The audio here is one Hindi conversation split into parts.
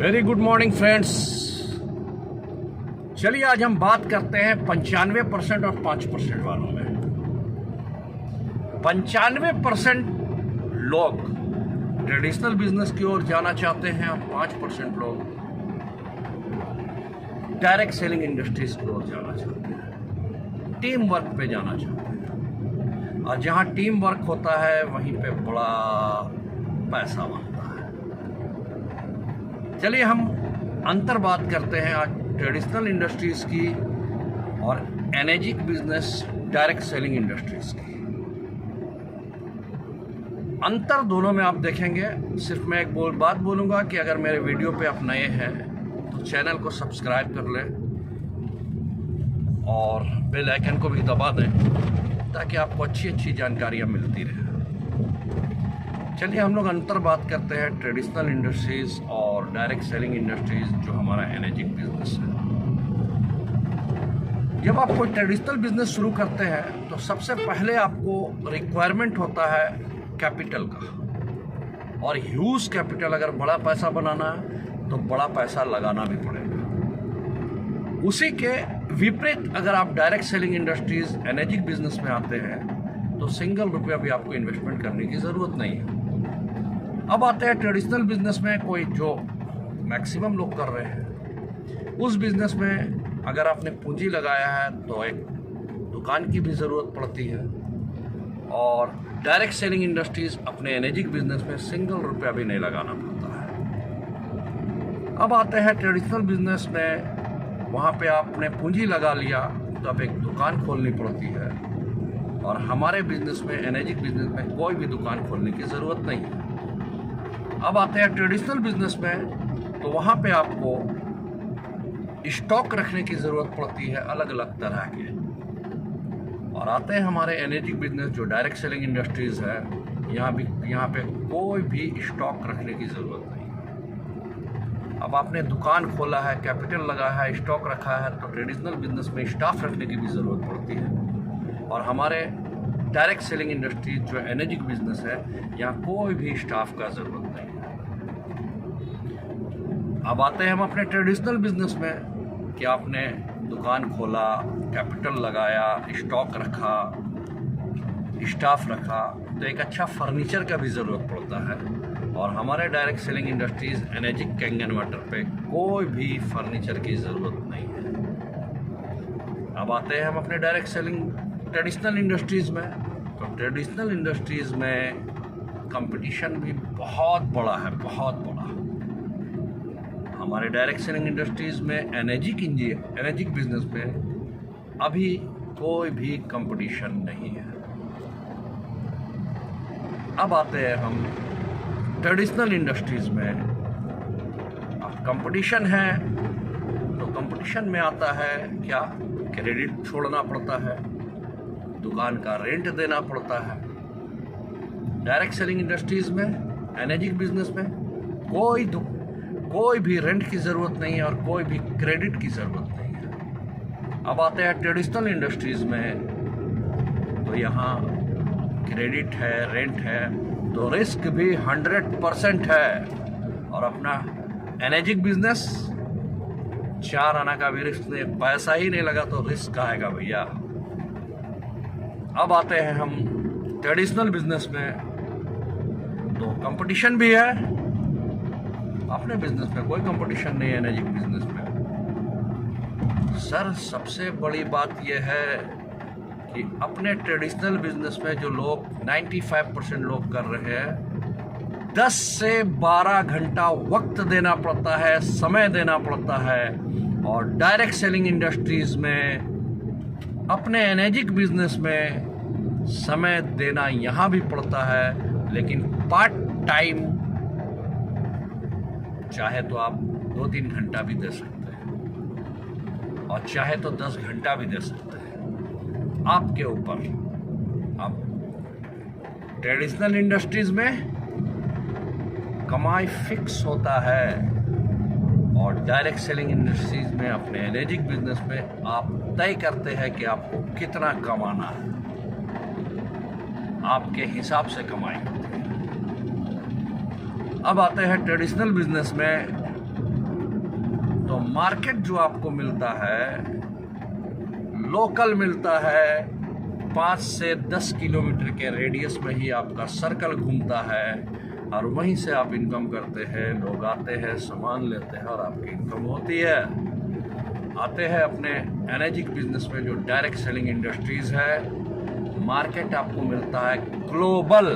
Very good morning friends. चलिए आज हम बात करते हैं 95% और 5% वालों में। 95% लोग ट्रेडिशनल बिजनेस की ओर जाना चाहते हैं और 5% लोग डायरेक्ट सेलिंग इंडस्ट्रीज की ओर जाना चाहते हैं, टीम वर्क पे जाना चाहते हैं। और जहाँ टीम वर्क होता है वहीं पे बड़ा पैसा बनता है। चलिए हम अंतर बात करते हैं आज ट्रेडिशनल इंडस्ट्रीज की और energic business direct selling industries की। अंतर दोनों में आप देखेंगे। सिर्फ मैं एक बात बोलूँगा कि अगर मेरे वीडियो पे आप नए हैं तो चैनल को सब्सक्राइब कर लें और बेल आइकन को भी दबा दें ताकि आपको अच्छी जानकारियाँ मिलती रहें। चलिए हम लोग अंतर बात करते हैं ट्रेडिशनल इंडस्ट्रीज और डायरेक्ट सेलिंग इंडस्ट्रीज जो हमारा एनर्जिक बिजनेस है। जब आप कोई ट्रेडिशनल बिजनेस शुरू करते हैं तो सबसे पहले आपको रिक्वायरमेंट होता है कैपिटल का, और ह्यूज कैपिटल। अगर बड़ा पैसा बनाना है तो बड़ा पैसा लगाना भी पड़ेगा। उसी के विपरीत अगर आप direct selling industries energic business में आते हैं तो सिंगल रुपया भी आपको इन्वेस्टमेंट करने की ज़रूरत नहीं है। अब आते हैं ट्रेडिशनल बिजनेस में, कोई जो मैक्सिमम लोग कर रहे हैं। उस बिजनेस में अगर आपने पूंजी लगाया है तो एक दुकान की भी ज़रूरत पड़ती है, और डायरेक्ट सेलिंग इंडस्ट्रीज अपने एनर्जिक बिजनेस में सिंगल रुपया भी नहीं लगाना पड़ता है। अब आते हैं ट्रेडिशनल बिजनेस में, वहाँ पे आपने पूंजी लगा लिया तो अब एक दुकान खोलनी पड़ती है, और हमारे बिजनेस में एनर्जिक बिजनेस में कोई भी दुकान खोलने की ज़रूरत नहीं है। अब आते हैं ट्रेडिशनल बिजनेस में, तो वहाँ पे आपको स्टॉक रखने की ज़रूरत पड़ती है अलग अलग तरह के। और आते हैं हमारे एनर्जिक बिजनेस जो डायरेक्ट सेलिंग इंडस्ट्रीज़ है, यहाँ पे कोई भी स्टॉक रखने की ज़रूरत नहीं है। अब आपने दुकान खोला है, कैपिटल लगा है, स्टॉक रखा है, तो ट्रेडिशनल बिजनेस में स्टाफ रखने की भी ज़रूरत पड़ती है। और हमारे डायरेक्ट सेलिंग इंडस्ट्री जो एनर्जिक बिजनेस है, यहाँ कोई भी स्टाफ का ज़रूरत नहीं है। अब आते हैं हम अपने ट्रेडिशनल बिजनेस में कि आपने दुकान खोला, कैपिटल लगाया, स्टॉक रखा, स्टाफ रखा, तो एक अच्छा फर्नीचर का भी ज़रूरत पड़ता है। और हमारे direct selling industries energic Kang and water पे कोई भी फर्नीचर की ज़रूरत नहीं है। अब आते हैं हम अपने डायरेक्ट सेलिंग ट्रेडिशनल इंडस्ट्रीज़ में, तो ट्रेडिशनल इंडस्ट्रीज़ में कंपटीशन भी बहुत बड़ा है, बहुत बड़ा। हमारे डायरेक्ट सेलिंग इंडस्ट्रीज़ में एनर्जिक बिजनेस में अभी कोई भी कंपटीशन नहीं है। अब आते हैं हम ट्रेडिशनल इंडस्ट्रीज़ में। अब कंपटीशन है तो कंपटीशन में आता है क्या, क्रेडिट छोड़ना पड़ता है, दुकान का रेंट देना पड़ता है। डायरेक्ट सेलिंग इंडस्ट्रीज में एनर्जिक बिजनेस में कोई भी रेंट की ज़रूरत नहीं है और कोई भी क्रेडिट की ज़रूरत नहीं है। अब आते हैं ट्रेडिशनल इंडस्ट्रीज में, तो यहाँ क्रेडिट है, रेंट है, तो रिस्क भी 100% है। और अपना एनर्जिक बिजनेस 4 आना का भी रिस्क नहीं, पैसा ही नहीं लगा तो रिस्क आएगा भैया। अब आते हैं हम ट्रेडिशनल बिजनेस में, तो कंपटीशन भी है। अपने बिजनेस में कोई कंपटीशन नहीं है एनर्जिक बिजनेस में। सर सबसे बड़ी बात यह है कि अपने ट्रेडिशनल बिजनेस में जो लोग 95% लोग कर रहे हैं, 10 से 12 घंटा वक्त देना पड़ता है, समय देना पड़ता है। और डायरेक्ट सेलिंग इंडस्ट्रीज में अपने एनर्जिक बिजनेस में समय देना यहाँ भी पड़ता है, लेकिन पार्ट टाइम चाहे तो आप 2-3 घंटा भी दे सकते हैं और चाहे तो 10 घंटा भी दे सकते हैं, आपके ऊपर। आप ट्रेडिशनल इंडस्ट्रीज में कमाई फिक्स होता है, और डायरेक्ट सेलिंग इंडस्ट्रीज में अपने एनर्जिक बिजनेस में आप तय करते हैं कि आपको कितना कमाना है, आपके हिसाब से कमाई होती है। अब आते हैं ट्रेडिशनल बिजनेस में, तो मार्केट जो आपको मिलता है लोकल मिलता है, 5 से 10 किलोमीटर के रेडियस में ही आपका सर्कल घूमता है और वहीं से आप इनकम करते हैं। लोग आते हैं, सामान लेते हैं और आपकी इनकम होती है। आते हैं अपने एनर्जी बिजनेस में जो डायरेक्ट सेलिंग इंडस्ट्रीज़ है। मार्केट आपको मिलता है ग्लोबल।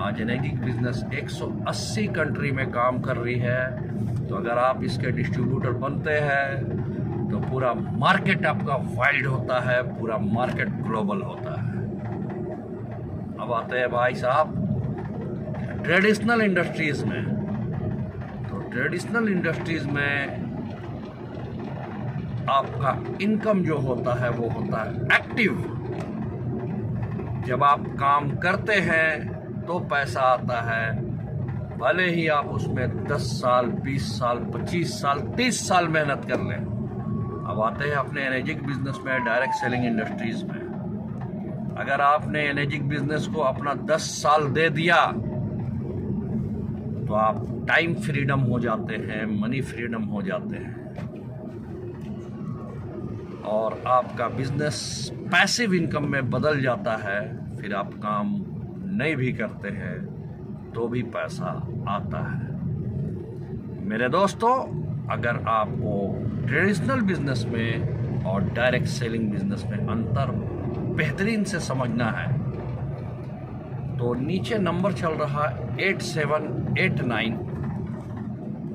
आज एनर्जी बिजनेस 180 कंट्री में काम कर रही है। तो अगर आप इसके डिस्ट्रीब्यूटर बनते हैं तो पूरा मार्केट आपका वाइल्ड होता है, पूरा मार्केट ग्लोबल होता है। अब आते हैं भाई साहब ट्रेडिशनल इंडस्ट्रीज में। तो ट्रेडिशनल इंडस्ट्रीज में आपका इनकम जो होता है वो होता है एक्टिव। जब आप काम करते हैं तो पैसा आता है, भले ही आप उसमें 10 साल, 20 साल, 25 साल, 30 साल मेहनत कर लें। अब आते हैं अपने एनर्जी बिजनेस में, डायरेक्ट सेलिंग इंडस्ट्रीज में। अगर आपने एनर्जी बिजनेस को अपना 10 साल दे दिया तो आप टाइम फ्रीडम हो जाते हैं, मनी फ्रीडम हो जाते हैं और आपका बिजनेस पैसिव इनकम में बदल जाता है। फिर आप काम नहीं भी करते हैं तो भी पैसा आता है। मेरे दोस्तों, अगर आपको ट्रेडिशनल बिजनेस में और डायरेक्ट सेलिंग बिजनेस में अंतर बेहतरीन से समझना है तो नीचे नंबर चल रहा है 8789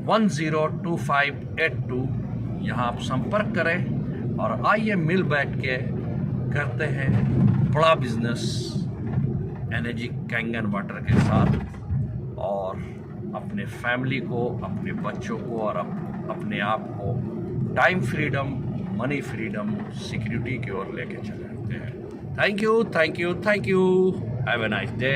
102582। यहाँ आप संपर्क करें और आइए मिल बैठ के करते हैं बड़ा बिजनेस एनर्जी कैंगन वाटर के साथ और अपने फैमिली को, अपने बच्चों को और अपने आप को time freedom, money freedom, security की ओर लेके चले जाते हैं। Thank you, thank you, thank you. Have a nice day.